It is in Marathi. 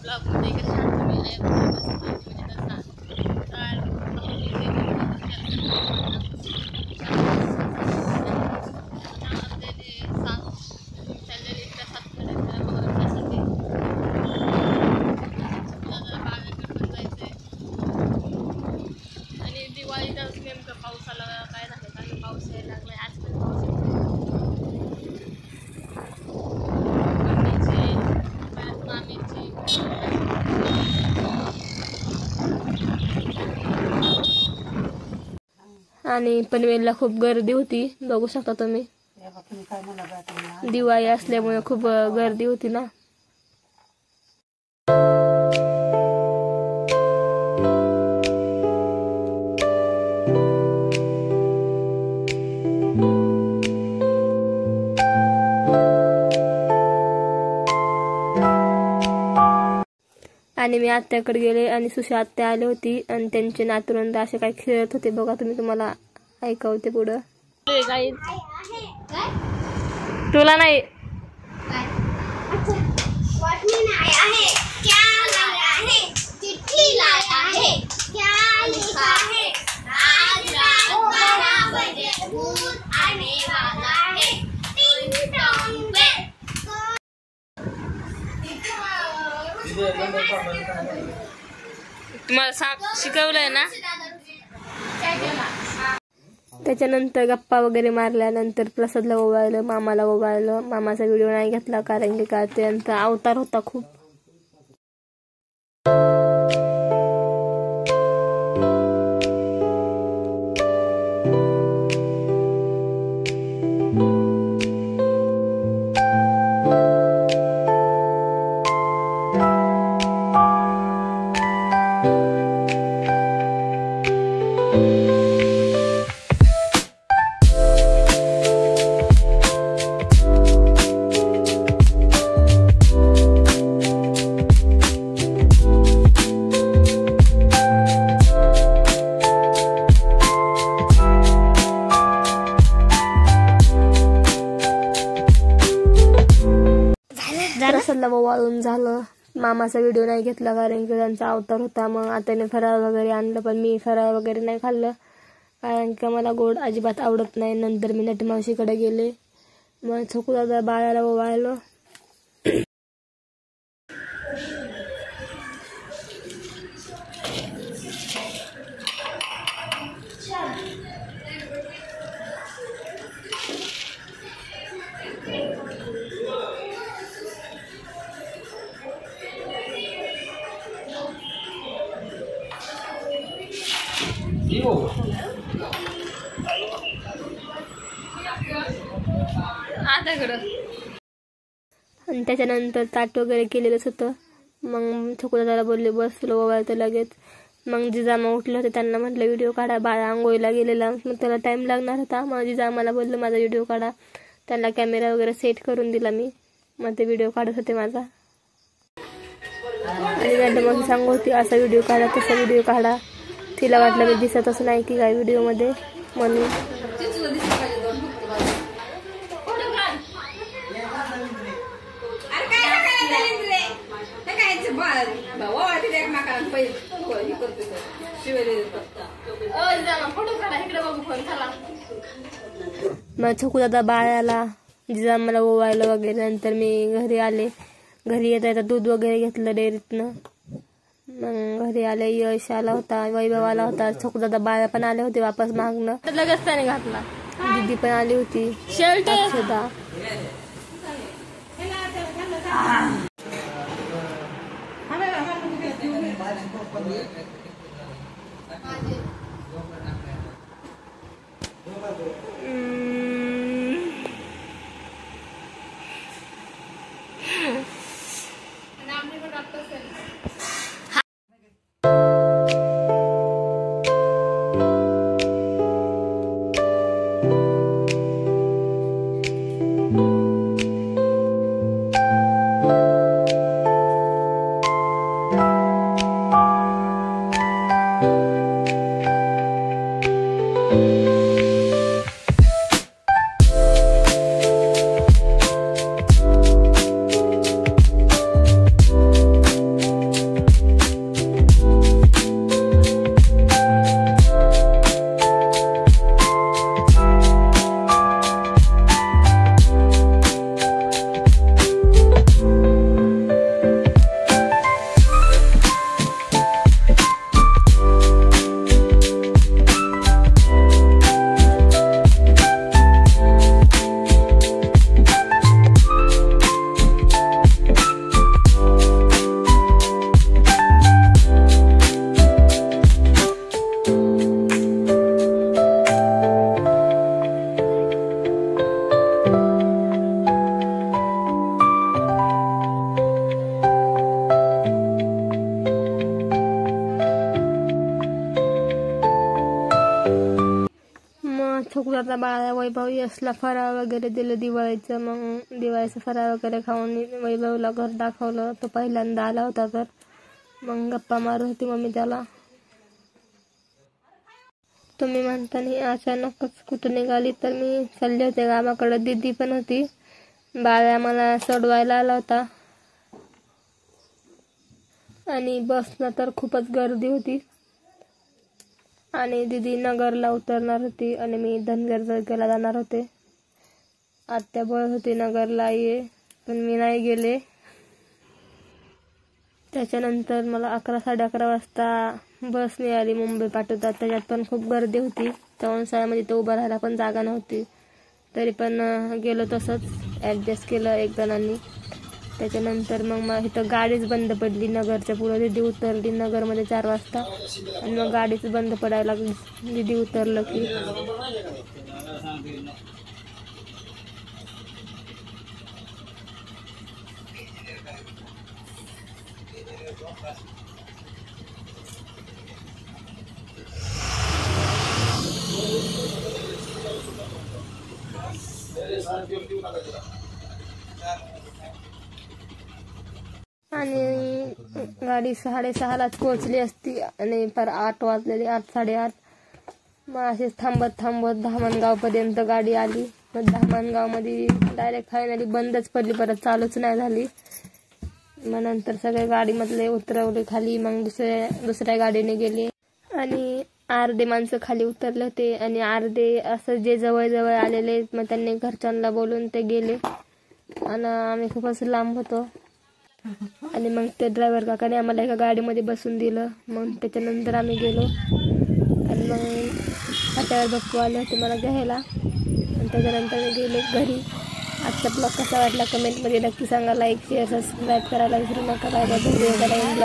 ब्लॉगमध्ये कशा आहात तुम्ही? आणि दिवाळीचा नेमकं पाऊस आला काय झालं कारण पाऊस यायला लागलाय. आज पण पाऊस आणि पनवेलला खूप गर्दी होती, बघू शकता तुम्ही. दिवाळी असल्यामुळे खूप गर्दी होती ना. आणि मी आत्याकडे गेले आणि सुशा आत्या आली होती आणि त्यांचे नातवंड असे काही खेळत होते बघा. तुम्हाला ऐकवते पुढं. तुला नाही तुम्हाला शिकवलंय ना. त्याच्यानंतर गप्पा वगैरे मारल्यानंतर प्रसादला ओवाळलं, मामाला ओवाळलं. मामाचा व्हिडिओ नाही घेतला कारण की काय त्यांचा अवतार होता खूप. प्रसादला ओवाळून झालं. मामाचा व्हिडिओ नाही घेतला कारण की त्यांचा अवतार होता. मग आताने फराळ वगैरे आणलं पण मी फराळ वगैरे नाही खाल्लं कारण की मला गोड अजिबात आवडत नाही. नंतर मी नटमावशीकडे गेले. मग छकुदादा बाळाला ओवाळलं. आणि त्याच्यानंतर ताट वगैरे केलेलंच होतं. मग छकुदादाला बोलले बस तुला ओवाळतं लगेच. मग जिजामा उठले होते, त्यांना म्हटलं व्हिडिओ काढा. बाळा आंघोळीला गेलेला, मग त्याला टाइम लागणार होता. मग जिजामाला बोललं माझा व्हिडिओ काढा. त्यांना कॅमेरा वगैरे सेट करून दिला मी. मग ते व्हिडिओ काढत होते माझा. आणि मॅडम मग सांगत होती असा व्हिडिओ काढा तसा व्हिडिओ काढा. तिला वाटलं मी दिसतच नाही की काय व्हिडिओमध्ये म्हणून. मग छकुदादा बाळाला जिजामाला ओवाळलं वगैरे. नंतर मी घरी आले. घरी येता येता दूध वगैरे घेतलं डेअरीतनं. मग घरी आले. यश आला होता, वैभव आला होता, छकुदादा बाळा पण आले होते वापस मागणं. लगेच त्याने घातला. दीदी पण आली होती. शर्ट अक्षदा कुदाचा बाळा वैभव यशला फराळ वगैरे दिलं दिवाळीचं. मग दिवाळीचं फराळ वगैरे खाऊन वैभवला घर दाखवलं. तो पहिल्यांदा आला होता तर मग गप्पा मारत होती मम्मी त्याला. तुम्ही म्हणताना अचानकच कुठं निघाली तर मी चालले होते गावाकडं. दीदी पण होती. बाळा मला सोडवायला आला होता आणि बसला तर खूपच गर्दी होती आणि दीदी नगरला उतरणार होती आणि मी धनगर दर्ग्याला जाणार होते. आत्या बोलत होती नगरला ये, पण मी नाही गेले. त्याच्यानंतर मला 11-11:30 वाजता बस मिळाली मुंबई पाठवतात. त्याच्यात पण खूप गर्दी होती. तवणसाळ्यामध्ये तर उभं राहायला पण जागा नव्हती. तरी पण गेलो तसंच ॲडजस्ट केलं एक जणांनी. त्याच्यानंतर मग इथं गाडीच बंद पडली नगरच्या पुढं. दीदी उतरली नगरमध्ये 4 वाजता आणि मग गाडीच बंद पडायला लागली. दीदी उतरलं की आणि गाडी 6:30लाच पोहोचली असती आणि पर 8 वाजलेले, 8-8:30. मग असेच थांबत धामणगावपर्यंत गाडी आली. मग धामणगावमध्ये डायरेक्ट फायनली बंदच पडली, परत चालूच नाही झाली. मग नंतर सगळे गाडीमधले उतरवले खाली. मग दुसऱ्या गाडीने गेले आणि अर्धे माणसं खाली उतरले होते आणि अर्धे असं जे जवळ आलेले मग त्यांनी घरच्यांना बोलून ते गेले आणि आम्ही खूपच लांब होतो. आणि मग ते ड्रायव्हर काकाने आम्हाला एका गाडीमध्ये बसून दिलं. मग त्याच्यानंतर आम्ही गेलो आणि मग फाट्यावर बाप्पू आले होते मला घ्यायला आणि त्याच्यानंतर मी गेले घरी. आजचा ब्लॉग कसा वाटला कमेंटमध्ये नक्की सांगा. लाईक शेअर सबस्क्राईब करायला विसरू नका. Bye bye.